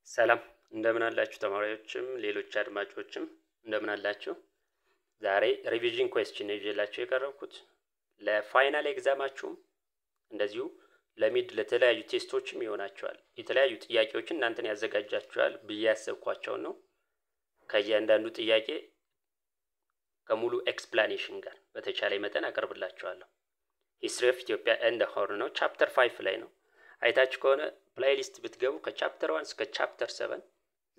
ሰላም እንደምን አላችሁ ተማሪዎችም ሌሎች አድማጮችም እንደምን አላችሁ? ዛሬ ሪቪዥን ኩዌስችን ይዤላችሁ የቀረብኩት ለፋይናል ኤግዛማችሁም እንደዚሁ ለሚድ ለተለያዩ ቴስቶችም ይሆናችኋል። የተለያዩ ጥያቄዎችን እናንተን ያዘጋጃችኋል ብዬ ያሰብኳቸው ነው። ከእያንዳንዱ ጥያቄ ከሙሉ ኤክስፕላኔሽን ጋር በተቻለ መጠን አቀርብላችኋለሁ። ሂስትሪ ኦፍ ኢትዮጵያ ኤንድ ሆርን ነው፣ ቻፕተር 5 ላይ ነው። አይታችሁ ከሆነ ፕሌሊስት ብትገቡ ከቻፕተር 1 እስከ ቻፕተር 7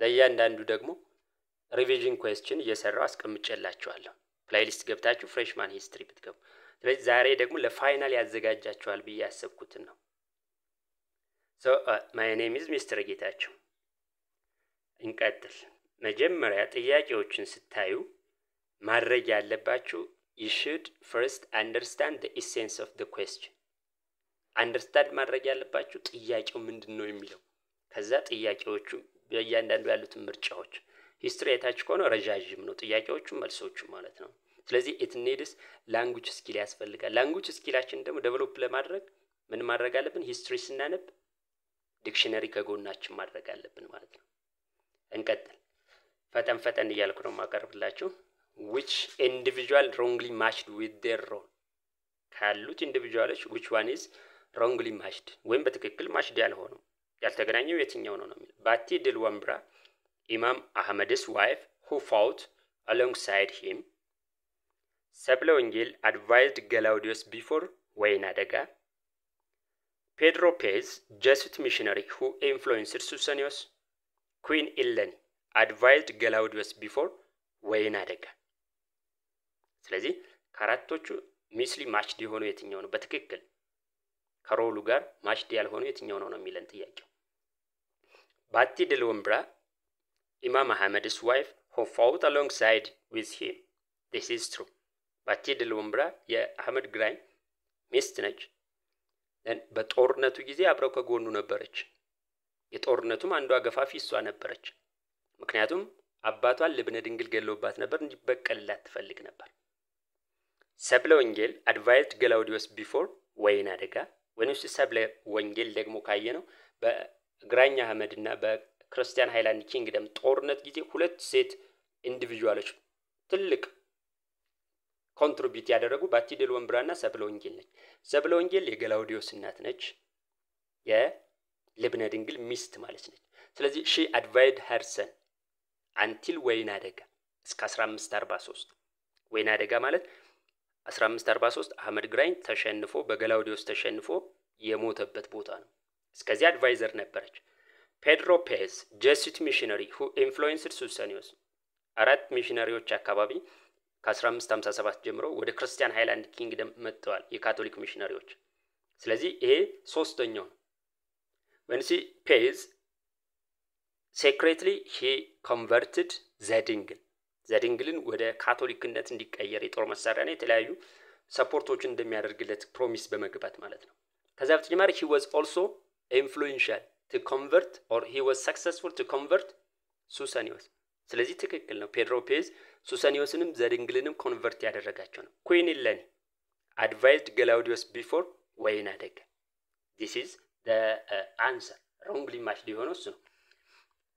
ለእያንዳንዱ ደግሞ ሪቪዥን ኩዌስችን እየሰራው አስቀምጬላችኋለሁ። ፕሌሊስት ገብታችሁ ፍሬሽማን ሂስትሪ ብትገቡ። ስለዚህ ዛሬ ደግሞ ለፋይናል ያዘጋጃችኋል ብዬ ያሰብኩትን ነው። ማይ ኔም ኢዝ ሚስተር ጌታቸው። እንቀጥል። መጀመሪያ ጥያቄዎችን ስታዩ ማድረግ ያለባችሁ you should first understand the essence of the question. አንደርስታንድ ማድረግ ያለባችሁ ጥያቄው ምንድነው የሚለው። ከዛ ጥያቄዎቹ በእያንዳንዱ ያሉትን ምርጫዎች ሂስትሪ አይታችሁ ከሆነ ረጃጅም ነው ጥያቄዎቹ መልሶቹ ማለት ነው። ስለዚህ it needs language skill ያስፈልጋል። language ስኪላችን ደግሞ ዴቨሎፕ ለማድረግ ምን ማድረግ አለብን? ሂስትሪ ስናነብ ዲክሽነሪ ከጎናችን ማድረግ አለብን ማለት ነው። እንቀጥል። ፈጠን እያልኩ ነው ማቀርብላችሁ። which individual wrongly matched with their role? ካሉት ኢንዲቪጁዋሎች which one is wrongly matched ወይም በትክክል ማችድ ያልሆነው ያልተገናኘው የትኛው ነው የሚል። ባቲ ድል ወንብራ ኢማም አህመድስ wife who fought alongside him. ሰብለ ወንጌል advised Gelaudius before ወይን አደጋ። ፔድሮ ፔዝ Jesuit missionary who influenced Susenyos. Queen Eleni advised Gelaudius before ወይን አደጋ። ስለዚህ ከአራቶቹ ሚስሊ ማችድ የሆነው የትኛው ነው በትክክል ከሮሉ ጋር ማችድ ያልሆነው የትኛው ነው የሚለን ጥያቄው። ባቲ ድል ወንብራ ኢማም አህመድስ wife who fought alongside with him. This is true. ባቲ ድል ወንብራ የአህመድ ግራኝ ሚስት ነች። በጦርነቱ ጊዜ አብረው ከጎኑ ነበረች። የጦርነቱም አንዷ ገፋፊ እሷ ነበረች። ምክንያቱም አባቷን ልብነ ድንግል ገለውባት ነበር፣ እንዲበቀልላት ትፈልግ ነበር። ሰብለ ወንጌል advised Gelaudius before ወይን አደጋ። ወንስ ሰብለ ወንጌል ደግሞ ካየነው በግራኝ አህመድ እና በክርስቲያን ሃይላንድ ኪንግደም ጦርነት ጊዜ ሁለት ሴት ኢንዲቪጁዋሎች ትልቅ ኮንትሪቢዩት ያደረጉ ባቲ ድል ወንብራና ሰብለ ወንጌል ነች። ሰብለ ወንጌል የገላውዲዮስ እናት ነች፣ የልብነ ድንግል ሚስት ማለት ነች። ስለዚህ she advised her son until ወይን አደጋ እስከ 1543 ወይን አደጋ ማለት 1543 አህመድ ግራኝ ተሸንፎ በገላውዲዮስ ተሸንፎ የሞተበት ቦታ ነው። እስከዚህ አድቫይዘር ነበረች። ፔድሮ ፔዝ Jesuit missionary who influenced Susenyos አራት ሚሽነሪዎች አካባቢ ከ1557 ጀምሮ ወደ ክርስቲያን ሃይላንድ ኪንግደም መጥተዋል የካቶሊክ ሚሽነሪዎች። ስለዚህ ይሄ ሶስተኛው ነው። ወንሲ ፔዝ secretly he converted ዘድንግልን ወደ ካቶሊክነት እንዲቀየር የጦር መሳሪያና የተለያዩ ሰፖርቶችን እንደሚያደርግለት ፕሮሚስ በመግባት ማለት ነው። ከዛ በተጨማሪ he was also influential to convert or he was successful to convert Susenyos. ስለዚህ ትክክል ነው። ፔድሮ ፔዝ ሱሰኒዮስንም ዘድንግልንም ኮንቨርት ያደረጋቸው ነው። ኩዊን ኢለኒ advised Gelaudius before ወይን አደጋ። this is the answer. wrongly matched የሆነው እሱ ነው።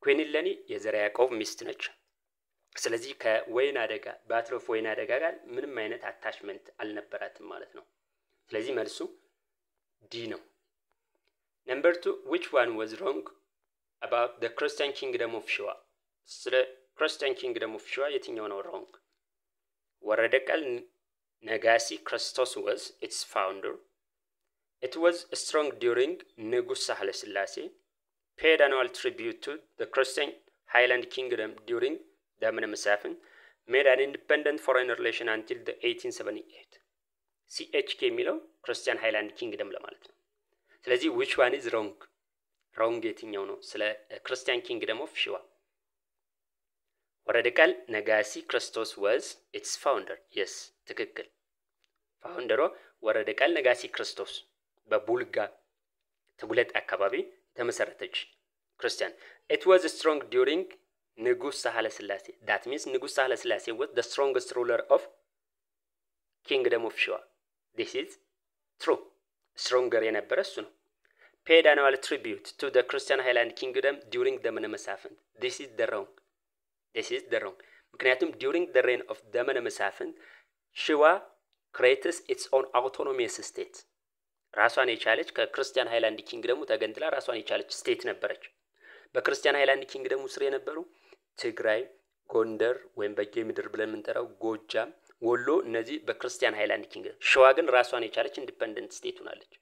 ኩዊን ኢለኒ የዘራ ያዕቆብ ሚስት ነች። ስለዚህ ከወይን አደጋ ባትል ኦፍ ወይን አደጋ ጋር ምንም አይነት አታችመንት አልነበራትም ማለት ነው። ስለዚህ መልሱ ዲ ነው። ነምበር 2 which one was wrong about the Christian kingdom of Shua? ስለ ክርስቲያን ኪንግደም ኦፍ ሸዋ የትኛው ነው wrong? ወረደ ቃል ነጋሲ ክርስቶስ was its founder. It was strong during ንጉስ ሳህለ ስላሴ. Paid annual tribute to the Christian Highland Kingdom during ዘመነ መሳፍንት. Made an independent foreign relation until the 1878. CHK የሚለው ክርስቲያን ሃይላንድ ኪንግደም ለማለት ነው። ስለዚህ which one is wrong? wrong የትኛው ነው ስለ ክርስቲያን ኪንግደም ኦፍ ሸዋ? ወረደ ቃል ነጋሲ ክርስቶስ was its founder. yes ትክክል። ፋውንደሯ ወረደ ቃል ነጋሲ ክርስቶስ በቡልጋ ትጉለት አካባቢ ተመሰረተች ክርስቲያን። It was strong during ንጉስ ሳህለ ስላሴ. that means ንጉስ ሳህለ ስላሴ was the strongest ruler of kingdom of Shua. this is true. stronger የነበረ እሱ ነው። paid annual tribute to the Christian Highland Kingdom during the ዘመነ መሳፍንት. This is the wrong. ምክንያቱም during the reign of ዘመነ መሳፍንት ሸዋ creates its own autonomous state. ራሷን የቻለች ከክርስቲያን ሃይላንድ ኪንግደሙ ተገንጥላ ራሷን የቻለች ስቴት ነበረች። በክርስቲያን ሃይላንድ ኪንግደሙ ስር የነበሩ ትግራይ፣ ጎንደር ወይም በጌምድር ብለን የምንጠራው ጎጃም፣ ወሎ እነዚህ በክርስቲያን ሃይላንድ ኪንግደም፣ ሸዋ ግን ራሷን የቻለች ኢንዲፔንደንት ስቴት ሆናለች።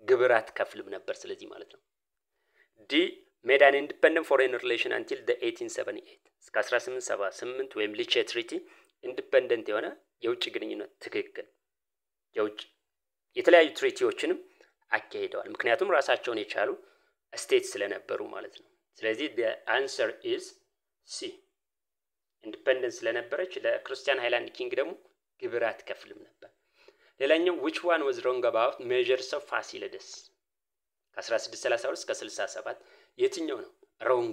ግብር አትከፍልም ነበር ስለዚህ ማለት ነው። ዲ made an independent foreign relation until the 1878 እስከ 1878 ወይም ሊቼ ትሪቲ ኢንዲፔንደንት የሆነ የውጭ ግንኙነት ትክክል የውጭ የተለያዩ ትሪቲዎችንም አካሂደዋል። ምክንያቱም ራሳቸውን የቻሉ ስቴት ስለነበሩ ማለት ነው። ስለዚህ the answer is C ኢንዲፔንደንት ስለነበረች ለክርስቲያን ሃይላንድ ኪንግደሙ ግብር አትከፍልም ነበር። ሌላኛው which one was wrong about measures of ፋሲለደስ ከ1632 እስከ 67 የትኛው ነው wrong?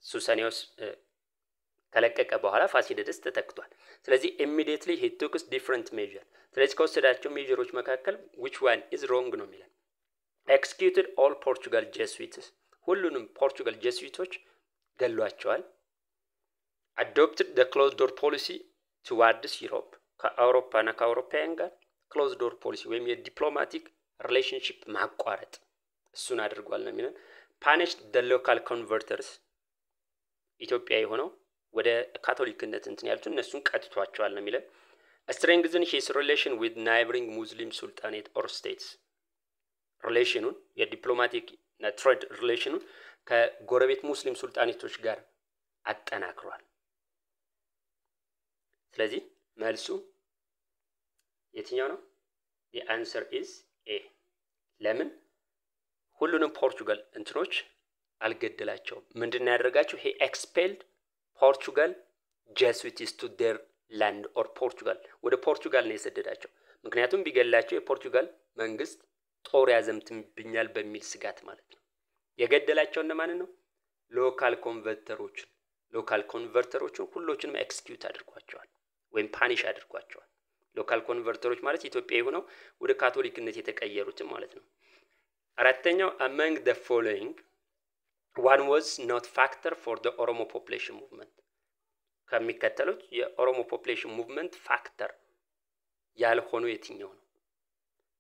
ሱሳኒዮስ ከለቀቀ በኋላ ፋሲለደስ ተተክቷል። ስለዚህ immediately he took different measures. ስለዚህ ከወሰዳቸው ሜጀሮች መካከል which one is wrong ነው የሚለው። executed all Portugal Jesuits ሁሉንም ፖርቹጋል ጄሱዊቶች ገሏቸዋል። adopted the closed door policy towards Europe ከአውሮፓና ከአውሮፓውያን ጋር closed door policy ወይም የዲፕሎማቲክ ሪሌሽንሺፕ ማቋረጥ እሱን አድርጓል ነው የሚለው። punished the local converters ኢትዮጵያ የሆነው ወደ ካቶሊክነት እንትን ያሉት እነሱን ቀጥቷቸዋል ነው የሚለው። strengthen his relation with neighboring Muslim sultanate or states ሪሌሽኑን የዲፕሎማቲክ እና ትሬድ ሪሌሽኑን ከጎረቤት ሙስሊም ሱልጣኔቶች ጋር አጠናክሯል። ስለዚህ መልሱ የትኛው ነው? the answer is A ለምን ሁሉንም ፖርቹጋል እንትኖች አልገደላቸውም። ምንድነው ያደረጋቸው? he expelled Portugal Jesuits to their land or Portugal ወደ ፖርቹጋል ነው የሰደዳቸው። ምክንያቱም ቢገላቸው የፖርቹጋል መንግስት ጦር ያዘምትብኛል በሚል ስጋት ማለት ነው። የገደላቸው እነማን ነው? ሎካል ኮንቨርተሮችን ሁሉንም ኤክስኪዩት አድርጓቸዋል ወይም ፓኒሽ አድርጓቸዋል። ሎካል ኮንቨርተሮች ማለት ኢትዮጵያ የሆነው ወደ ካቶሊክነት የተቀየሩት ማለት ነው። አራተኛው among the following one was not factor for the Oromo population movement ከሚከተሉት የኦሮሞ ፖፑሌሽን ሙቭመንት ፋክተር ያልሆኑ የትኛው ነው?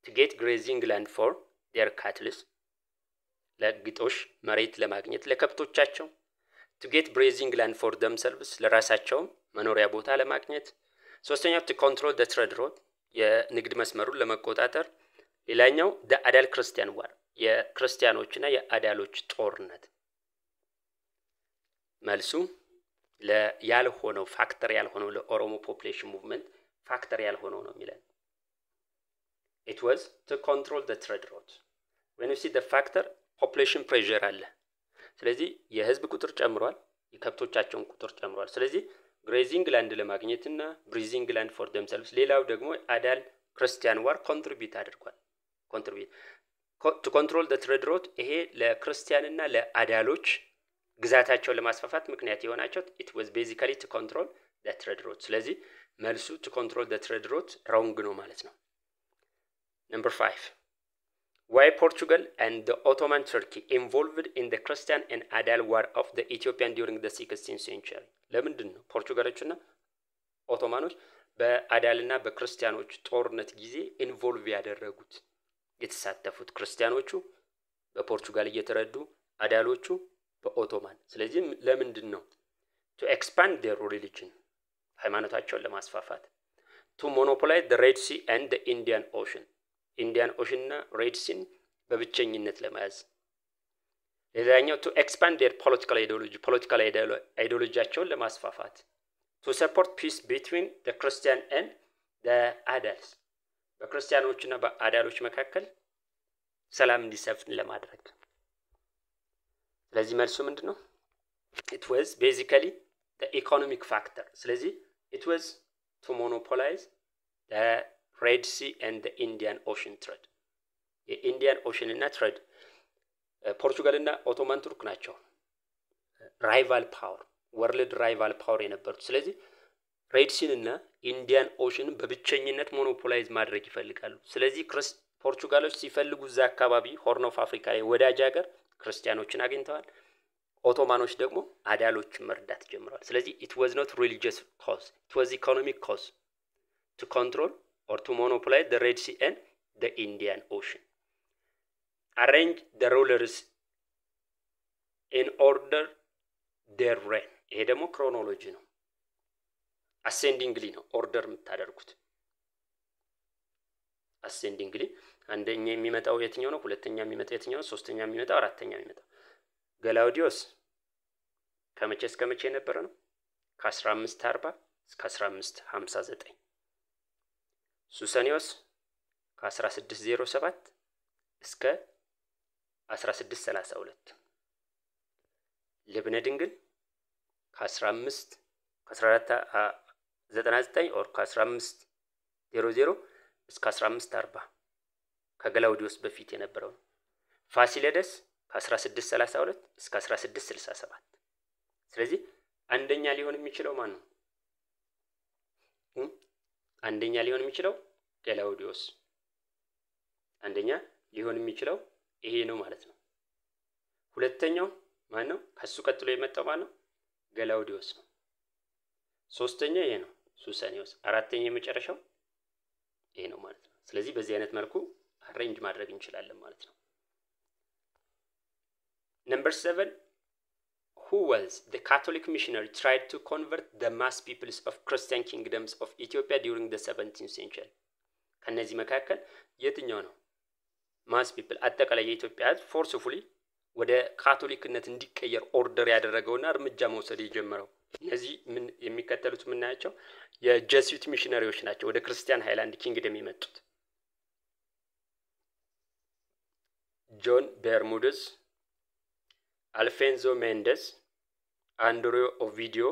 to get grazing land for their cattle ለግጦሽ መሬት ለማግኘት ለከብቶቻቸው to get grazing land for themselves ለራሳቸው መኖሪያ ቦታ ለማግኘት። ሶስተኛው to control the trade route የንግድ መስመሩን ለመቆጣጠር። ሌላኛው the adal Christian war የክርስቲያኖችና የአዳሎች ጦርነት። መልሱ ያልሆነው ፋክተር ያልሆነው ለኦሮሞ ፖፑሌሽን ሙቭመንት ፋክተር ያልሆነው ነው የሚለው። it was to control the trade route when you see the factor population pressure አለ። ስለዚህ የህዝብ ቁጥር ጨምሯል፣ የከብቶቻቸውን ቁጥር ጨምሯል። ስለዚህ grazing land ለማግኘትና breathing land for themselves። ሌላው ደግሞ አዳል ክርስቲያን ዋር ኮንትሪቢዩት አድርጓል። to control the trade route ይሄ ለክርስቲያንና ለአዳሎች ግዛታቸውን ለማስፋፋት ምክንያት የሆናቸው it was basically to control the trade route። ስለዚህ መልሱ to control the trade route wrong ነው ማለት ነው። number 5 why Portugal and the Ottoman Turkey involved in the Christian and Adal war of the Ethiopian during the 16th century ለምንድን ነው ፖርቹጋሎችና ኦቶማኖች በአዳልና በክርስቲያኖች ጦርነት ጊዜ ኢንቮልቭ ያደረጉት የተሳተፉት? ክርስቲያኖቹ በፖርቹጋል እየተረዱ አዳሎቹ በኦቶማን። ስለዚህ ለምንድን ነው? to expand their religion ሃይማኖታቸውን ለማስፋፋት። to monopolize the Red Sea and the Indian Ocean ኢንዲያን ኦሽን እና ሬድ ሲን በብቸኝነት ለማያዝ። ሌላኛው to expand their political ideologyቸውን ለማስፋፋት። to support peace between the Christian and the Adals በክርስቲያኖችና በአዳሎች መካከል ሰላም እንዲሰፍን ለማድረግ። ስለዚህ መልሱ ምንድነው? it was basically the economic factor። ስለዚህ it was to monopolize the Red Sea and the Indian Ocean trade የኢንዲያን ኦሽን እና ትሬድ ፖርቹጋል እና ኦቶማን ቱርክ ናቸው ራይቫል ፓወር ወርልድ ራይቫል ፓወር የነበሩት። ስለዚህ ሬድ ሲን እና ኢንዲያን ኦሽን በብቸኝነት ሞኖፖላይዝ ማድረግ ይፈልጋሉ። ስለዚህ ፖርቹጋሎች ሲፈልጉ እዛ አካባቢ ሆርን ኦፍ አፍሪካ ላይ ወዳጅ ሀገር ክርስቲያኖችን አግኝተዋል። ኦቶማኖች ደግሞ አዳሎችን መርዳት ጀምረዋል። ስለዚህ it was not religious cause, it was economic cause to control or to monopolize the Red Sea and the Indian Ocean. Arrange the rulers in order their reign. ይሄ ደግሞ ክሮኖሎጂ ነው። አሴንዲንግሊ ነው ኦርደር የምታደርጉት። አሴንዲንግሊ አንደኛ የሚመጣው የትኛው ነው? ሁለተኛ የሚመጣው የትኛው ነው? ሶስተኛ የሚመጣው አራተኛ የሚመጣው። ገላውዲዮስ ከመቼ እስከ መቼ የነበረ ነው? ከ1540 እስከ 1559። ሱሰኒዮስ ከ1607 እስከ 1632። ልብነ ድንግል ከ1499 ኦር ከ1500 እስከ 1540 ከገላውዲዮስ በፊት የነበረው ነው። ፋሲለደስ ከ1632 እስከ 1667። ስለዚህ አንደኛ ሊሆን የሚችለው ማን ነው? አንደኛ ሊሆን የሚችለው ገላውዲዮስ። አንደኛ ሊሆን የሚችለው ይሄ ነው ማለት ነው። ሁለተኛው ማን ነው? ከሱ ቀጥሎ የመጣው ማን ነው? ገላውዲዮስ ነው። ሶስተኛ ይሄ ነው ሱሰኒዮስ። አራተኛ የመጨረሻው ይሄ ነው ማለት ነው። ስለዚህ በዚህ አይነት መልኩ አሬንጅ ማድረግ እንችላለን ማለት ነው። Number 7, who was the Catholic missionary tried to convert the mass peoples of Christian kingdoms of Ethiopia during the 17th century? ከነዚህ መካከል የትኛው ነው ማስ ፒፕል አጠቃላይ የኢትዮጵያ ፎርስፉሊ ወደ ካቶሊክነት እንዲቀየር ኦርደር ያደረገውና እርምጃ መውሰድ የጀመረው? እነዚህ ምን የሚከተሉት ምናያቸው የጀሱት ሚሽነሪዎች ናቸው ወደ ክርስቲያን ሃይላንድ ኪንግደም የመጡት። ጆን ቤርሙደስ፣ አልፌንዞ ሜንደስ፣ አንድሬው ኦቪዲዮ፣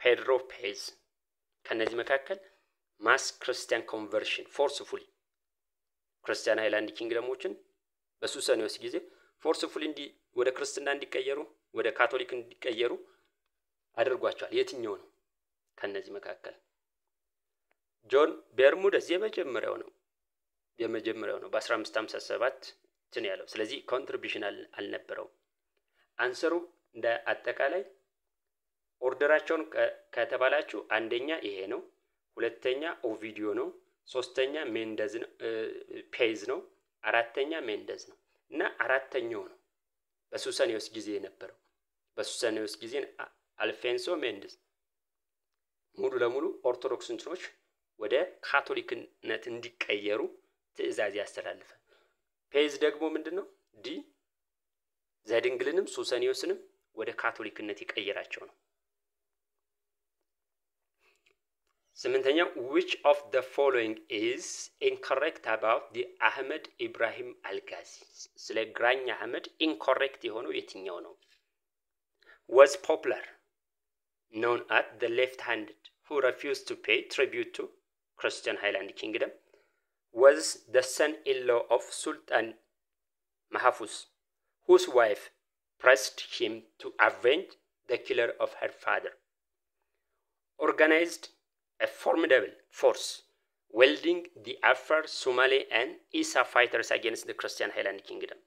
ፔድሮ ፔዝ። ከነዚህ መካከል ማስ ክርስቲያን ኮንቨርሽን ፎርስፉሊ ክርስቲያን ሃይላንድ ኪንግደሞችን በሱሰኒዮስ ጊዜ ፎርስፉሊ ወደ ክርስትና እንዲቀየሩ ወደ ካቶሊክ እንዲቀየሩ አድርጓቸዋል። የትኛው ነው ከነዚህ መካከል? ጆን ቤርሙደስ የመጀመሪያው ነው በ1557 ትን ያለው። ስለዚህ ኮንትሪቢዩሽን አልነበረው። አንሰሩ እንደ አጠቃላይ ኦርደራቸውን ከተባላችሁ አንደኛ ይሄ ነው፣ ሁለተኛ ኦቪዲዮ ነው፣ ሶስተኛ ሜንደዝ ነው ፔዝ ነው፣ አራተኛ ሜንደዝ ነው እና አራተኛው ነው በሱሰኒዮስ ጊዜ የነበረው። በሱሰኒዮስ ጊዜ አልፌንሶ ሜንደዝ ሙሉ ለሙሉ ኦርቶዶክስ እንትኖች ወደ ካቶሊክነት እንዲቀየሩ ትዕዛዝ ያስተላልፈ። ፔዝ ደግሞ ምንድነው ዘድንግልንም ሱሰኒዮስንም ወደ ካቶሊክነት ይቀየራቸው ነው። ስምንተኛው which of the following is incorrect about the Ahmed Ibrahim Al-Ghazi? ስለ ግራኝ አህመድ incorrect የሆነው የትኛው ነው? Was popular, known as the left-handed who refused to pay tribute to Christian Highland Kingdom, was the son-in-law of Sultan Mahfuz, whose wife pressed him to avenge the killer of her father. Organized a formidable force, wielding the Afar, Somali and Isa fighters against the Christian Highland Kingdom.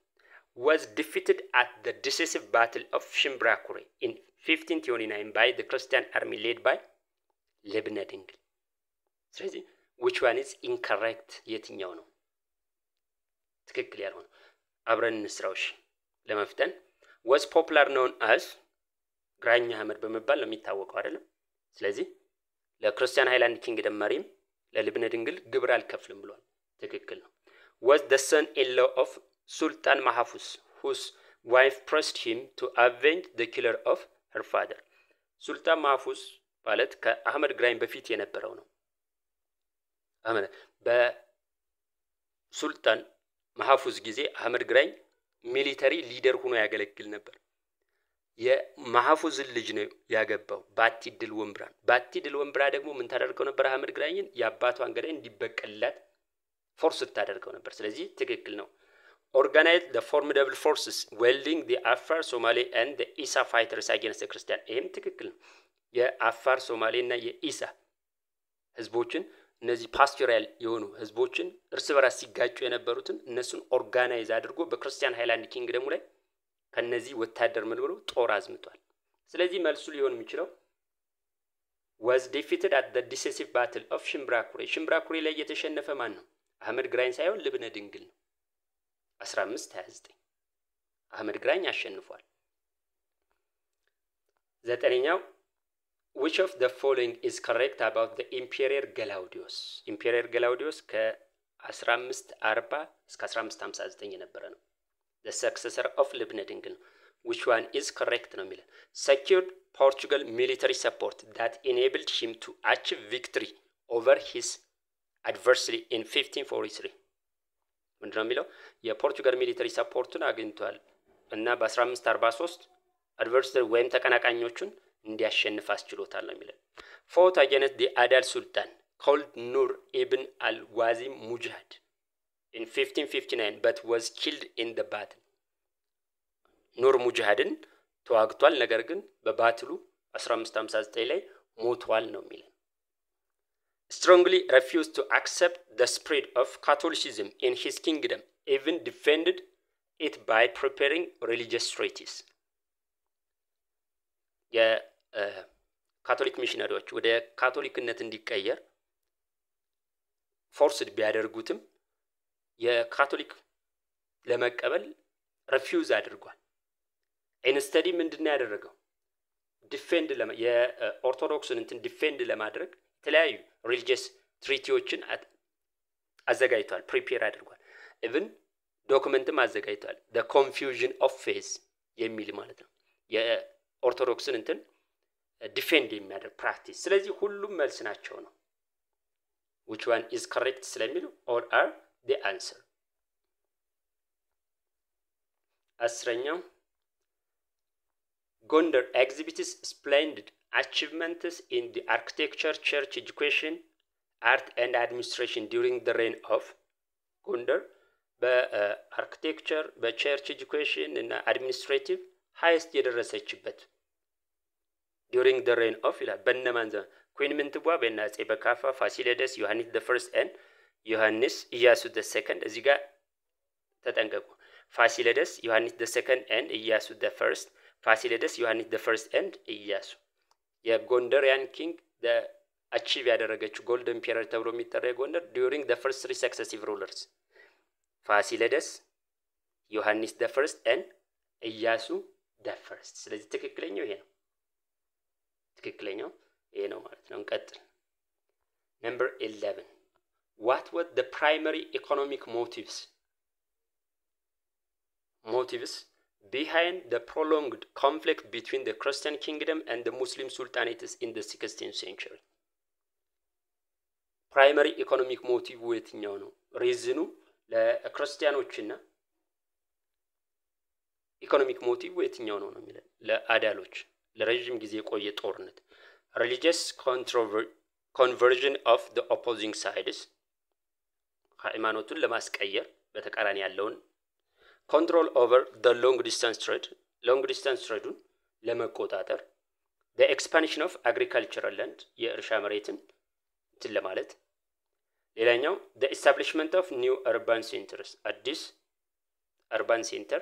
Was defeated at the decisive battle of Shimbrakure in 1529 by the Christian army led by Lebna Dingle. So, which one is incorrect? የትኛው ነው ትክክል ያልሆነ? አብረን እንስራውሽ ለመፍተን was popular known as ግራኝ አህመድ በመባል ነው የሚታወቀው አይደለም? ስለዚህ ለክርስቲያን ሃይላንድ ኪንግደም መሪም ለልብነ ድንግል ግብር አልከፍልም ብሏል። ትክክል ነው። was the son-in-law of Sultan Mahfuz, whose wife pressed him to avenge the killer of her father. ሱልጣን ማህፉዝ ማለት ከአህመድ ግራኝ በፊት የነበረው ነው። አህመድ በሱልጣን ማህፉዝ ጊዜ አህመድ ግራኝ ሚሊተሪ ሊደር ሆኖ ያገለግል ነበር። የማህፉዝ ልጅ ነው ያገባው ባቲ ድል ወምብራን። ባቲ ድል ወምብራ ደግሞ ምን ታደርገው ነበር? አህመድ ግራኝን የአባቷን ገዳይ እንዲበቀልላት ፎርስ ታደርገው ነበር። ስለዚህ ትክክል ነው። Organized the formidable forces wielding the Afar, Somali and the Isa fighters against the Christian. ይሄም ትክክል ነው። የአፋር ሶማሌና የኢሳ ህዝቦችን እነዚህ ፓስቶሪያል የሆኑ ህዝቦችን እርስ በራስ ሲጋጩ የነበሩትን እነሱን ኦርጋናይዝ አድርጎ በክርስቲያን ሃይላንድ ኪንግደሙ ላይ ከነዚህ ወታደር ምን ብሎ ጦር አዝምቷል። ስለዚህ መልሱ ሊሆን የሚችለው was defeated at the decisive battle of ሽምብራኩሬ። ሽምብራኩሬ ላይ የተሸነፈ ማን ነው? አህመድ ግራኝ ሳይሆን ልብነ ድንግል ነው። 1529 አህመድ ግራኝ አሸንፏል። ዘጠነኛው which of the following is correct about the Emperor Gelaudius? Emperor Gelaudius ከ1540 እስከ 1559 የነበረ ነው። the successor of ልብነ ድንግል ነው። which one is correct ነው የሚለው secured Portugal military support that enabled him to achieve victory over his adversary in 1543 ምንድነው የሚለው የፖርቱጋል ሚሊተሪ ሰፖርቱን አግኝቷል እና በ1543 adversary ወይም ተቀናቃኞቹን እንዲያሸንፍ አስችሎታል ነው የሚለው fought against the Adal Sultan called Nur ibn al-Wazim Mujahid in 1559 but was killed in the battle ኑር ሙጃሂድን ተዋግቷል ነገር ግን በባትሉ 1559 ላይ ሞቷል ነው የሚለው strongly refused to accept the spread of Catholicism in his kingdom even defended it by preparing religious treaties የካቶሊክ ሚሽነሪዎች ወደ ካቶሊክነት እንዲቀየር ፎርስድ ቢያደርጉትም የካቶሊክ ለመቀበል ሪፊውዝ አድርጓል። ኢንስተዲ ምንድነው ያደረገው ዲፌንድ የኦርቶዶክስን እንትን ዲፌንድ ለማድረግ የተለያዩ ሪሊጂየስ ትሪቲዎችን አዘጋጅቷል ፕሪፔር አድርጓል ኢቭን ዶክመንትም አዘጋጅቷል the confusion of faith የሚል ማለት ነው የኦርቶዶክስን እንትን ዲፌንድ የሚያደርግ ፕራክቲስ ስለዚህ ሁሉም መልስ ናቸው ነው which one is correct ስለሚሉ all are the answer አስረኛው Gondar exhibits splendid achievements in the architecture, church education, art and administration during the reign of Gondar. በአርኪቴክቸር በቸርች ኤጁኬሽን እና አድሚኒስትሬቲቭ ሃይስት የደረሰችበት during the reign of ይላል በእነማን ዘመን ኩዊን ምንትዋ በእናጼ በካፋ ፋሲለደስ ዮሐንስ the first and ዮሐንስ ኢያሱ the second እዚህ ጋር ተጠንቀቁ ፋሲለደስ ዮሐንስ the second and ኢያሱ the first ፋሲለደስ ዮሐንስ the first and ኢያሱ የጎንደሪያን ኪንግ the achieve ያደረገችው ጎልደን ፒሪየድ ተብሎ የሚጠራው ጎንደር during the first three successive rulers ፋሲለደስ ዮሐንስ the first and ኢያሱ the first ስለዚህ ትክክለኛው ይሄ ነው ትክክለኛው ይሄ ነው ማለት ነው እንቀጥል number 11 what were the primary economic motives behind the prolonged conflict between the Christian kingdom and the Muslim sultanates in the 16th century primary economic motive የትኛው ነው ሪዝኑ ለክርስቲያኖችና ኢኮኖሚክ ሞቲቭ የትኛው ነው የሚለው ለአዳሎች ለረጅም ጊዜ የቆየ ጦርነት religious conversion of the opposing sides ሃይማኖቱን ለማስቀየር በተቃራኒ ያለውን control over the long distance trade ለመቆጣጠር the expansion of agricultural land የእርሻ መሬትን ለማለት ሌላኛው the establishment of new urban centers አዲስ urban center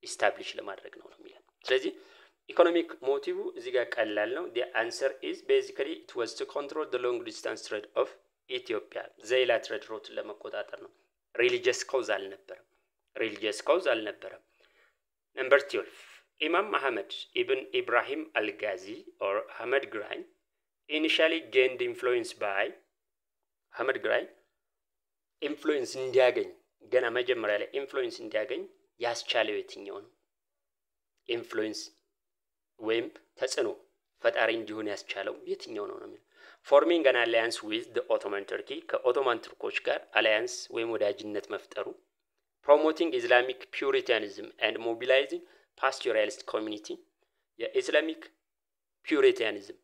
establish ለማድረግ ነው የሚለው ስለዚህ ኢኮኖሚክ ሞቲቭ እዚህ ጋር ቀላል ነው the answer is basically it was to control the long distance trade of Ethiopia ዘይላ ትሬድ ሮት ለመቆጣጠር ነው religious cause አልነበረም number 12 Imam Muhammad ibn Ibrahim al-Ghazi or Ahmad Grain initially gained influence by Ahmad Grain influence እንዲያገኝ ገና መጀመሪያ ላይ influence እንዲያገኝ ያስቻለው የትኛው ነው influence ወይም ተጽዕኖ ፈጣሪ እንዲሆን ያስቻለው የትኛው ነው የሚለው forming an alliance with the Ottoman Turkey ከኦቶማን ቱርኮች ጋር alliance ወይም ወዳጅነት መፍጠሩ promoting Islamic Puritanism and mobilizing pastoralist community የኢስላሚክ ፒዩሪታኒዝም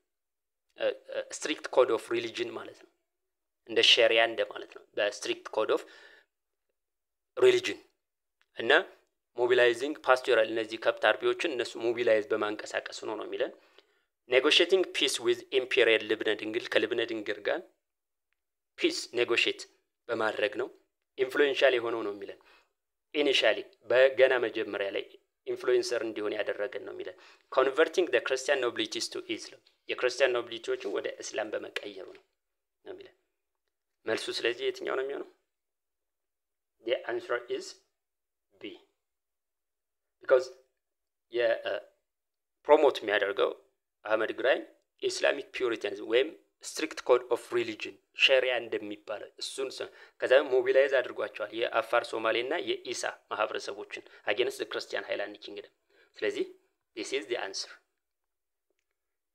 strict code of religion ማለት ነው እንደ ሸሪዓ እንደ ማለት ነው the strict code of religion እና mobilizing pastoral እነዚህ ከብት አርቢዎችን እነሱ ሞቢላይዝ በማንቀሳቀስ ነው የሚለው negotiating peace with imperial ልብነ ድንግል ከልብነ ድንግል ጋር ፒስ ኔጎሽት በማድረግ ነው ኢንፍሉዌንሻል የሆነው ነው የሚለን ኢኒሺያሊ በገና መጀመሪያ ላይ ኢንፍሉዌንሰር እንዲሆን ያደረገን ነው የሚለን ኮንቨርቲንግ the Christian nobilities to Islam የክርስቲያን ኖቢሊቲዎችን ወደ እስላም በመቀየሩ ነው የሚለን መልሱ ስለዚህ የትኛው ነው የሚሆነው the answer is B because ፕሮሞት የሚያደርገው አህመድ ግራኝ ኢስላሚክ ፒዩሪታኒዝም ወይም ስትሪክት ኮድ ኦፍ ሪሊጅን ሸሪያ እንደሚባለው እሱን ከዛም ሞቢላይዝ አድርጓቸዋል የአፋር ሶማሌና የኢሳ ማህበረሰቦችን አጌንስት the Christian Highland Kingdom ስለዚህ this is the answer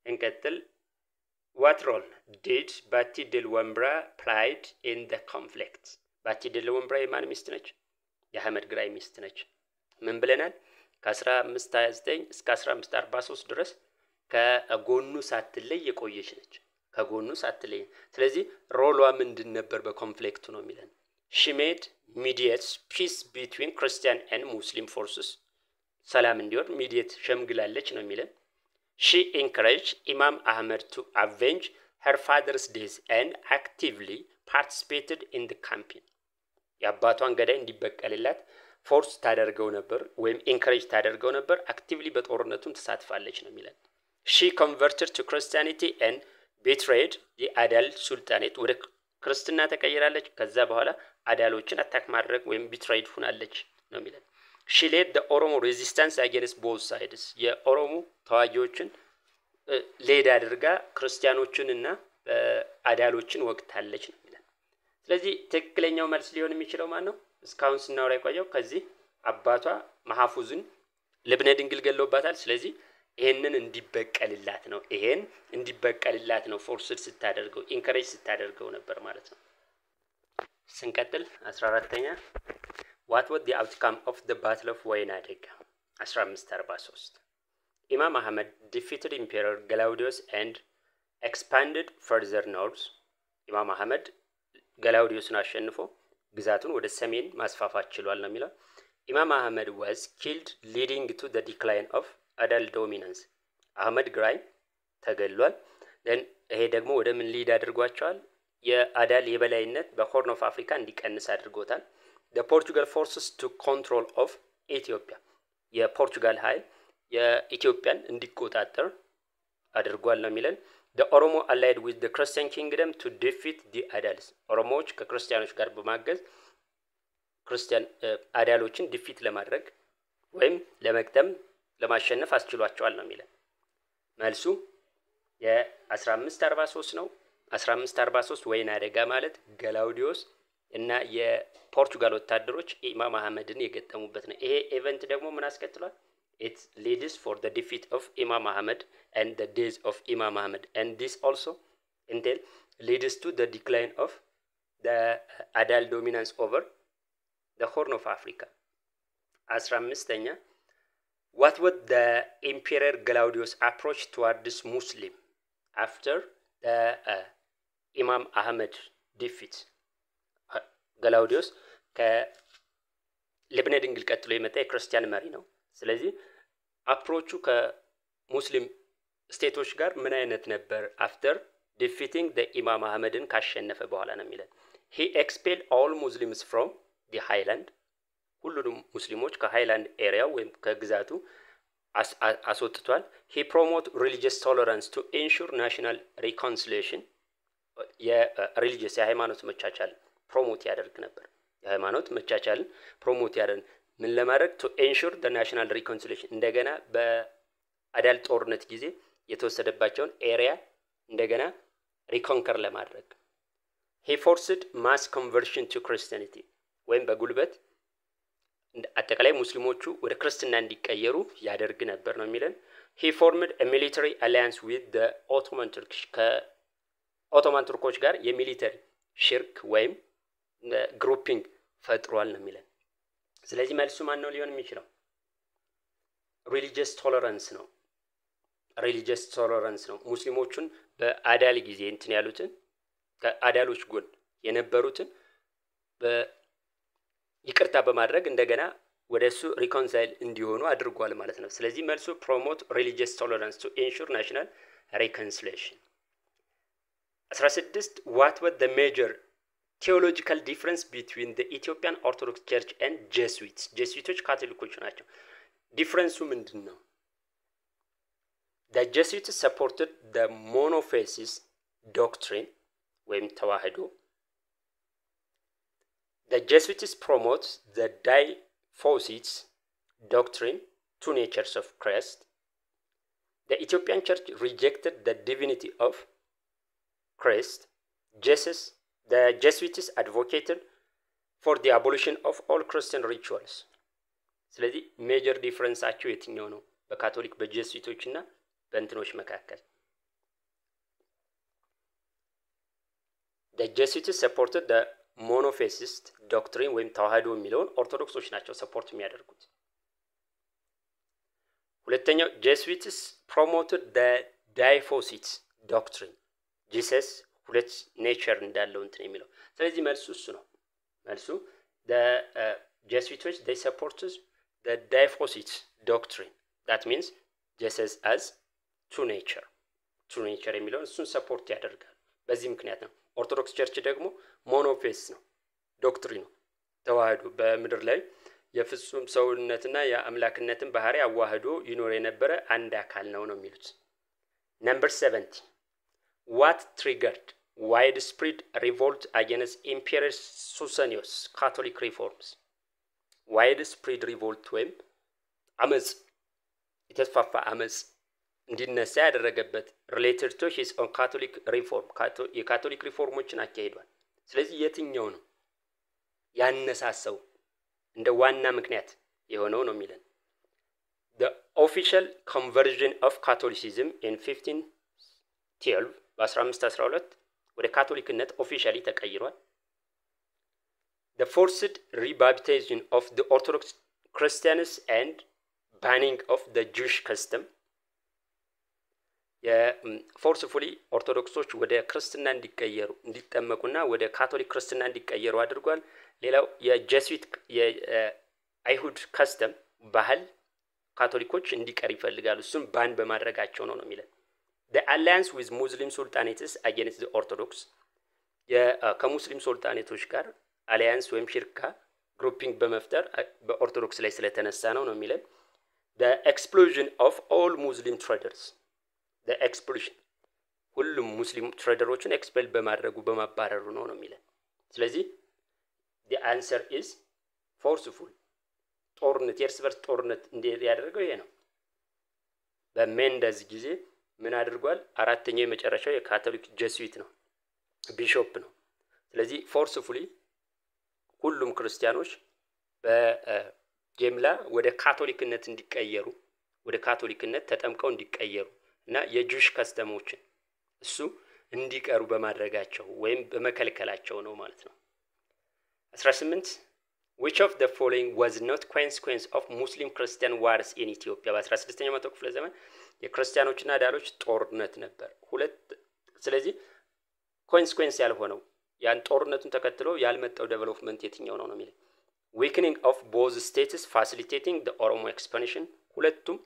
እንቀጥል what role did Bati Delwambra played in the conflict Bati Delwambra የማን ሚስት ነች የአህመድ ግራኝ ሚስት ነች ምን ብለናል ከ1529 እስከ 1543 ድረስ ከጎኑ ሳትለይ የቆየች ነች ከጎኑ ሳትለይ ስለዚህ ሮሏ ምንድን ነበር በኮንፍሊክቱ ነው የሚለን she made mediates peace between Christian and Muslim forces ሰላም እንዲወርድ ሚዲየት ሸምግላለች ነው የሚለን she encouraged Imam Ahmed to avenge her father's death and actively participated in the campaign የአባቷን ገዳይ እንዲበቀልላት ፎርስ ታደርገው ነበር ወይም ኢንከሬጅ ታደርገው ነበር አክቲቭሊ በጦርነቱም ተሳትፋለች ነው የሚለን she converted to Christianity and betrayed the Adal Sultanate ወደ ክርስትና ተቀይራለች ከዛ በኋላ አዳሎችን አታክ ማድረግ ወይም ቢትሬይድ ሆናለች ነው የሚለን she led the Oromo resistance against both sides የኦሮሞ ተዋጊዎችን ሌድ አድርጋ ክርስቲያኖችንና አዳሎችን ወቅታለች ነው የሚለን ስለዚህ ትክክለኛው መልስ ሊሆን የሚችለው ማን ነው እስካሁን ስናወራ የቆየው ከዚህ አባቷ ማሐፉዝን ልብነ ድንግል ገለውባታል ስለዚህ ይሄንን እንዲበቀልላት ነው ይሄን እንዲበቀልላት ነው ፎርስድ ስታደርገው ኢንከሬጅ ስታደርገው ነበር ማለት ነው ስንቀጥል 14ኛ what was the outcome of the battle of Wayna Dega 1543 Imam Ahmed defeated Emperor Galaudius and expanded further north Imam Ahmed Galaudiusን አሸንፎ ግዛቱን ወደ ሰሜን ማስፋፋት ችሏል ነው የሚለው Imam Ahmed was killed leading to the decline of Adal dominance አህመድ ግራኝ ተገሏል then ይሄ ደግሞ ወደ ምን ሊድ አድርጓቸዋል የአዳል የበላይነት በሆርን ኦፍ አፍሪካ እንዲቀንስ አድርጎታል the Portugal forces took control of Ethiopia የፖርቹጋል ኃይል የኢትዮጵያን እንዲቆጣጠር አድርጓል ነው የሚለን the Oromo allied with the Christian kingdom to defeat the Adals ኦሮሞዎች ከክርስቲያኖች ጋር በማገዝ ክርስቲያን አዳሎችን ዲፊት ለማድረግ ወይም ለመቅጠም ለማሸነፍ አስችሏቸዋል ነው የሚለን መልሱ የ1543 ነው 1543 ወይና አደጋ ማለት ገላውዲዮስ እና የፖርቹጋል ወታደሮች ኢማም አህመድን የገጠሙበት ነው ይሄ ኢቨንት ደግሞ ምን አስከትሏል it leads for the defeat of Imam Ahmed and the death of Imam Ahmed and this also until leads to the decline of the Adal dominance over the Horn of Africa 15ኛ what was the Emperor Galaudius approach towards Muslim after the Imam Ahmed defeat Galaudius ከልብነ ድንግል ቀጥሎ የመጣ የክርስቲያን መሪ ነው ስለዚህ አፕሮቹ ከሙስሊም ስቴቶች ጋር ምን አይነት ነበር after defeating the Imam Ahmedን ካሸነፈ በኋላ ነው የሚለው he expelled all Muslims from the highland ሁሉንም ሙስሊሞች ከሃይላንድ ኤሪያ ወይም ከግዛቱ አስወጥቷል he promoted religious tolerance to ensure national reconciliation የሪሊጂየስ የሃይማኖት መቻቻል ፕሮሞት ያደርግ ነበር የሃይማኖት መቻቻልን ፕሮሞት ያደርግ ምን ለማድረግ to ensure the national reconciliation እንደገና በአዳል ጦርነት ጊዜ የተወሰደባቸውን ኤሪያ እንደገና ሪኮንከር ለማድረግ he forced mass conversion to Christianity ወይም በጉልበት አጠቃላይ ሙስሊሞቹ ወደ ክርስትና እንዲቀየሩ ያደርግ ነበር ነው የሚለን he formed a military alliance with the Ottoman Turkish ከኦቶማን ቱርኮች ጋር የሚሊተሪ ሽርክ ወይም ግሩፒንግ ፈጥሯል ነው የሚለን ስለዚህ መልሱ ማን ነው ሊሆን የሚችለው religious tolerance ነው religious tolerance ነው ሙስሊሞቹን በአዳል ጊዜ እንትን ያሉትን ከአዳሎች ጎን የነበሩትን በይቅርታ በማድረግ እንደገና ወደሱ ሪኮንሳይል እንዲሆኑ አድርጓል ማለት ነው ስለዚህ መልሱ promote religious tolerance to ensure national reconciliation 16 what was the major theological difference between the Ethiopian Orthodox Church and Jesuits. Jesuits ካቶሊኮች ናቸው። ዲፍረንሱ ምንድነው? The Jesuits supported the monotheist doctrine ወይም ተዋህዶ. The Jesuits promote the diphosits doctrine, two natures of Christ. The Ethiopian Church rejected the divinity of Christ. The Jesuits advocated for the abolition of all Christian rituals. ስለዚህ ሜጀር ዲፍረንሳቸው የትኛው ነው? በካቶሊክ በጄሱዊቶችና በእንትኖች መካከል the Jesuits supported the monotheist doctrine ወይም ተዋህዶ የሚለውን ኦርቶዶክሶች ናቸው ሰፖርት የሚያደርጉት። ሁለተኛው Jesuits promoted the diphosits doctrine. Jesus ሁለት ኔቸር እንዳለው እንትን የሚለው ስለዚህ መልሱ እሱ ነው። መልሱ the Jesuits they supported the diphosits doctrine. That means Jesus as two nature የሚለውን እሱን ሰፖርት ያደርጋል። በዚህ ምክንያት ነው። ኦርቶዶክስ ቸርች ደግሞ ሞኖፌስ ነው ዶክትሪኑ ተዋህዶ በምድር ላይ የፍጹም ሰውነትና የአምላክነትን ባህሪ አዋህዶ ይኖር የነበረ አንድ አካል ነው የሚሉት። Number 70 what triggered widespread revolt against Emperor Susanio's Catholic reforms? widespread revolt ወይም አመጽ የተስፋፋ አመጽ እንዲነሳ ያደረገበት related to his own Catholic reform የካቶሊክ ሪፎርሞችን አካሂዷል። ስለዚህ የትኛው ነው ያነሳሳው እንደ ዋና ምክንያት የሆነው ነው የሚለን? The official conversion of Catholicism in 1512 በ1512 ወደ ካቶሊክነት ኦፊሻሊ ተቀይሯል። The forced rebaptization of the Orthodox Christians and banning of the Jewish custom የፎርስፉሊ ኦርቶዶክሶች ወደ ክርስትና እንዲቀየሩ እንዲጠመቁና ወደ ካቶሊክ ክርስትና እንዲቀየሩ አድርጓል። ሌላው የጄሱዊት የአይሁድ ከስተም ባህል ካቶሊኮች እንዲቀር ይፈልጋሉ። እሱም ባን በማድረጋቸው ነው የሚለን። The alliance with Muslim sultanates against the Orthodox ከሙስሊም ሱልጣኔቶች ጋር አሊያንስ ወይም ሽርካ ግሩፒንግ በመፍጠር በኦርቶዶክስ ላይ ስለተነሳ ነው የሚለን። The expulsion of all Muslim traders the expulsion ሁሉም ሙስሊም ትሬደሮችን ኤክስፔል በማድረጉ በማባረሩ ነው የሚለን። ስለዚህ the answer is forceful ጦርነት የእርስ በርስ ጦርነት እንዲያደርገው ይሄ ነው። በሜንደዝ ጊዜ ምን አድርጓል? አራተኛው የመጨረሻው የካቶሊክ ጄሱዊት ነው ቢሾፕ ነው። ስለዚህ ፎርስፉሊ ሁሉም ክርስቲያኖች በጀምላ ወደ ካቶሊክነት እንዲቀየሩ ወደ ካቶሊክነት ተጠምቀው እንዲቀየሩ እና የጁሽ ከስተሞችን እሱ እንዲቀሩ በማድረጋቸው ወይም በመከልከላቸው ነው ማለት ነው። 18 which of the following was not consequence of Muslim Christian wars in Ethiopia? በ16ኛው መቶ ክፍለ ዘመን የክርስቲያኖችና ዳሎች ጦርነት ነበር። ሁለት ስለዚህ ኮንሲኩዌንስ ያልሆነው ያን ጦርነቱን ተከትሎ ያልመጣው ዴቨሎፕመንት የትኛው ነው የሚለው? weakening of both states facilitating the Oromo expansion ሁለቱም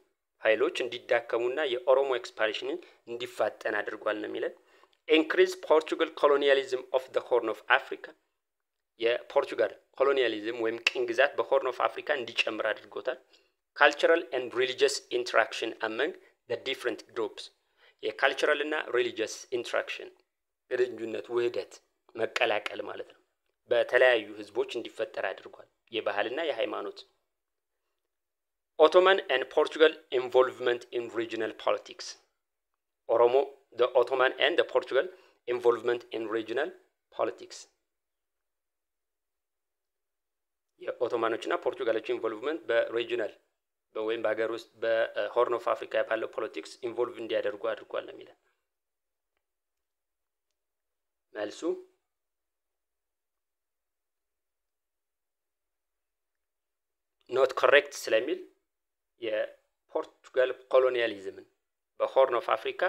ኃይሎች እንዲዳከሙና የኦሮሞ ኤክስፓንሽንን እንዲፋጠን አድርጓል ነው የሚለው። increase Portugal colonialism of the Horn of Africa የፖርቹጋል ኮሎኒያሊዝም ወይም ቅኝ ግዛት በሆርን ኦፍ አፍሪካ እንዲጨምር አድርጎታል። cultural and religious interaction among the different groups የካልቸራል እና ሪሊጂየስ ኢንተራክሽን ግንኙነት ውህደት መቀላቀል ማለት ነው በተለያዩ ህዝቦች እንዲፈጠር አድርጓል የባህልና የሃይማኖት። Ottoman and Portugal involvement in regional politics ኦሮሞ the Ottoman and the Portugal involvement in regional politics የኦቶማኖችና ፖርቱጋሎች ኢንቮልቭመንት በሪጂናል ወይም በሀገር ውስጥ በሆርን ኦፍ አፍሪካ ባለው ፖለቲክስ ኢንቮልቭ እንዲያደርጉ አድርጓል ነው የሚለው። መልሱ ኖት ኮሬክት ስለሚል የፖርቱጋል ኮሎኒያሊዝምን በሆርን ኦፍ አፍሪካ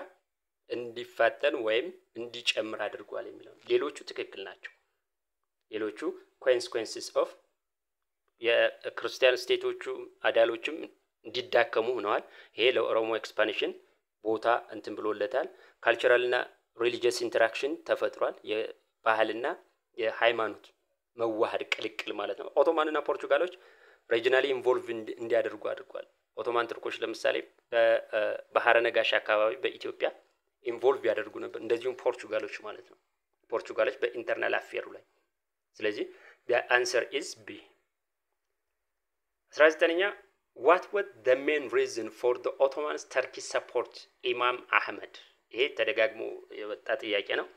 እንዲፋጠን ወይም እንዲጨምር አድርጓል የሚለው። ሌሎቹ ትክክል ናቸው። ሌሎቹ ኮንሲኩዌንስስ ኦፍ የክርስቲያን ስቴቶቹ አዳሎችም እንዲዳከሙ ሆነዋል። ይሄ ለኦሮሞ ኤክስፓንሽን ቦታ እንትን ብሎለታል። ካልቸራልና ሪሊጂየስ ኢንተራክሽን ተፈጥሯል። የባህልና የሃይማኖት መዋሃድ ቅልቅል ማለት ነው። ኦቶማንና ፖርቹጋሎች ሪጂናሊ ኢንቮልቭ እንዲያደርጉ አድርጓል። ኦቶማን ቱርኮች ለምሳሌ በባህረ ነጋሽ አካባቢ በኢትዮጵያ ኢንቮልቭ ያደርጉ ነበር፣ እንደዚሁም ፖርቹጋሎች ማለት ነው። ፖርቹጋሎች በኢንተርናል አፌሩ ላይ። ስለዚህ the answer is B። 19ኛ what was the main reason for the Ottomans Turkish support ኢማም አህመድ? ይሄ ተደጋግሞ የወጣ ጥያቄ ነው።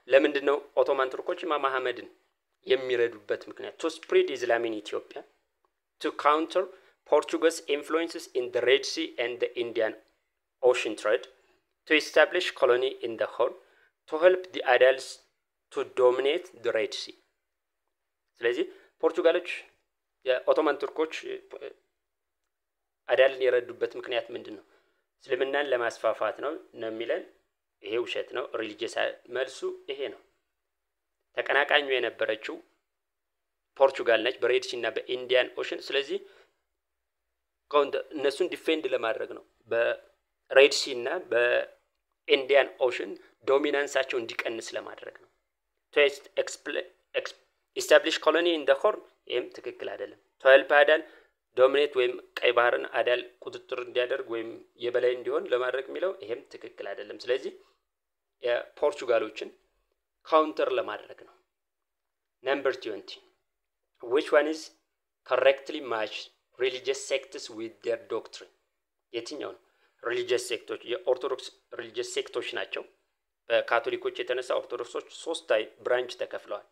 ለምንድነው ኦቶማን ቱርኮች ኢማም አህመድን የሚረዱበት ምክንያት? to spread Islam in Ethiopia, to counter Portuguese influences in the Red Sea and the Indian Ocean trade, to establish colony in the Horn, to help the Adals to dominate the Red Sea። ስለዚህ ፖርቹጋሎች የኦቶማን ቱርኮች አዳልን የረዱበት ምክንያት ምንድነው? እስልምናን ለማስፋፋት ነው የሚለን። ይሄ ውሸት ነው። ሪሊጂየስ መልሱ ይሄ ነው። ተቀናቃኙ የነበረችው ፖርቹጋል ነች በሬድ ሲ እና በኢንዲያን ኦሽን። ስለዚህ እነሱን ዲፌንድ ለማድረግ ነው። በሬድ ሲ እና በኢንዲያን ኦሽን ዶሚናንሳቸው እንዲቀንስ ለማድረግ ነው። establish colony in the Horn ይሄም ትክክል አይደለም። to help አዳል ዶሚኔት ወይም ቀይ ባህርን አዳል ቁጥጥር እንዲያደርግ ወይም የበላይ እንዲሆን ለማድረግ የሚለው ይሄም ትክክል አይደለም። ስለዚህ የፖርቹጋሎችን ካውንተር ለማድረግ ነው። number 20 which one is correctly match religious sects with their doctrine? የትኛው ነው? religious sects የኦርቶዶክስ religious sects ናቸው። በካቶሊኮች የተነሳ ኦርቶዶክሶች 3 ብራንች ተከፍለዋል።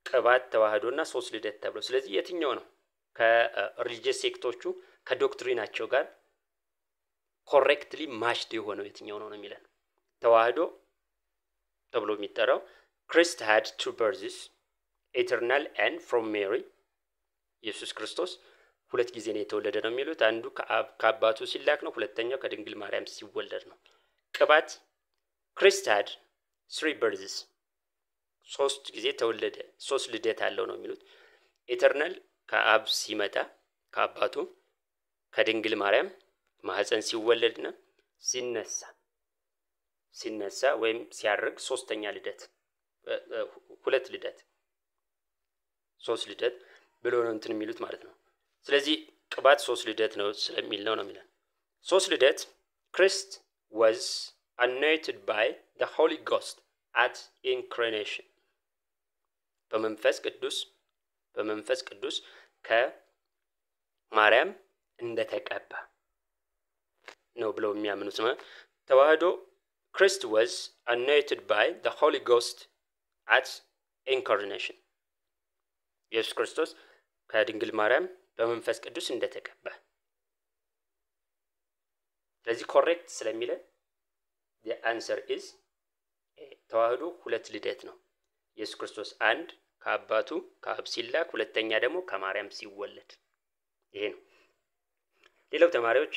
ቅባት ተዋህዶና 3 ልደት ተብሎ። ስለዚህ የትኛው ነው ከሪሊጂየስ ሴክቶቹ ከዶክትሪናቸው ጋር ኮሬክትሊ ማችድ የሆነው የትኛው ነው የሚለን? ተዋህዶ ተብሎ የሚጠራው Christ had 2 births, eternal and from Mary። ኢየሱስ ክርስቶስ 2 ጊዜ ነው የተወለደ ነው የሚሉት። አንዱ ከአባቱ ሲላክ ነው፣ ሁለተኛው ከድንግል ማርያም ሲወለድ ነው። ቅባት Christ had 3 births፣ 3 ጊዜ ተወለደ፣ 3 ልደት አለው ነው የሚሉት። ኢተርናል ከአብ ሲመጣ ከአባቱ ከድንግል ማርያም ማህፀን ሲወለድና ሲነሳ ወይም ሲያርግ 3ኛ ልደት 2 ልደት 3 ልደት ብሎ ነው እንትን የሚሉት ማለት ነው። ስለዚህ ቅባት 3 ልደት ነው ስለሚል ነው የሚለው። 3 ልደት Christ was anointed by the Holy Ghost at incarnation። በመንፈስ ቅዱስ ከማርያም እንደተቀባ ነው ብለው የሚያምኑት ነው። ተዋህዶ Christ was anointed by the Holy Ghost at incarnation። ኢየሱስ ክርስቶስ ከድንግል ማርያም በመንፈስ ቅዱስ እንደተቀባ። ስለዚህ ኮሬክት ስለሚለን the answer is ተዋህዶ 2 ልደት ነው። ኢየሱስ ክርስቶስ አንድ ከአባቱ ከአብ ሲላክ፣ ሁለተኛ ደግሞ ከማርያም ሲወለድ። ይሄ ነው። ሌላው ተማሪዎች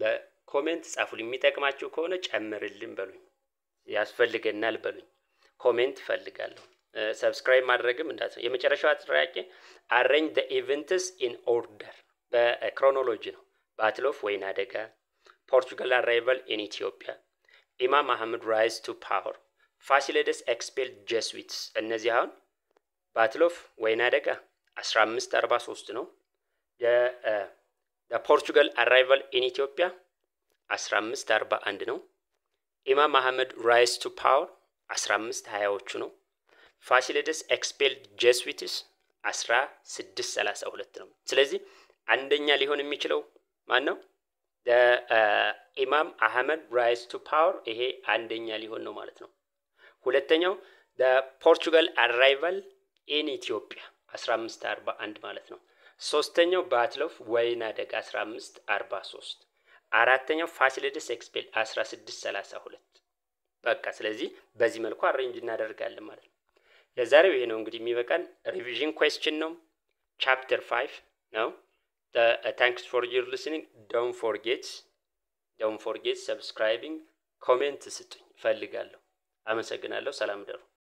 በኮሜንት ጻፉልኝ። የሚጠቅማችሁ ከሆነ ጨምርልን በሉኝ፣ ያስፈልገናል በሉኝ። ኮሜንት ፈልጋለሁ። ሰብስክራይብ ማድረግም እንዳትረሱ። የመጨረሻው ጥያቄ arrange the events in order በክሮኖሎጂ ነው። battle of ወይና ደጋ፣ Portugal arrival in Ethiopia፣ ኢማም አህመድ rise to power፣ ፋሲለደስ expelled Jesuits። እነዚህ አሁን battle of ወይና ደጋ 1543 ነው። the Portugal arrival in Ethiopia 1541 ነው። ኢማም አህመድ rise to power 1520ዎቹ ነው። ፋሲለደስ expelled Jesuits 1632 ነው። ስለዚህ አንደኛ ሊሆን የሚችለው ማን ነው? ኢማም አህመድ rise to power ይሄ አንደኛ ሊሆን ነው ማለት ነው። ሁለተኛው the Portugal arrival in Ethiopia 1541 ማለት ነው። ሶስተኛው battle of ወይና ደጋ 1543። አራተኛው ፋሲለደስ expelled 1632። በቃ ስለዚህ በዚህ መልኩ አሬንጅ እናደርጋለን ማለት ነው። ለዛሬው ይሄ ነው እንግዲህ የሚበቃን። ሪቪዥን ኩዌስችን ነው። ቻፕተር 5 ነው። thanks for your listening. don't forget subscribing፣ ኮሜንት ስጡኝ ፈልጋለሁ። አመሰግናለሁ። ሰላም ደሩ።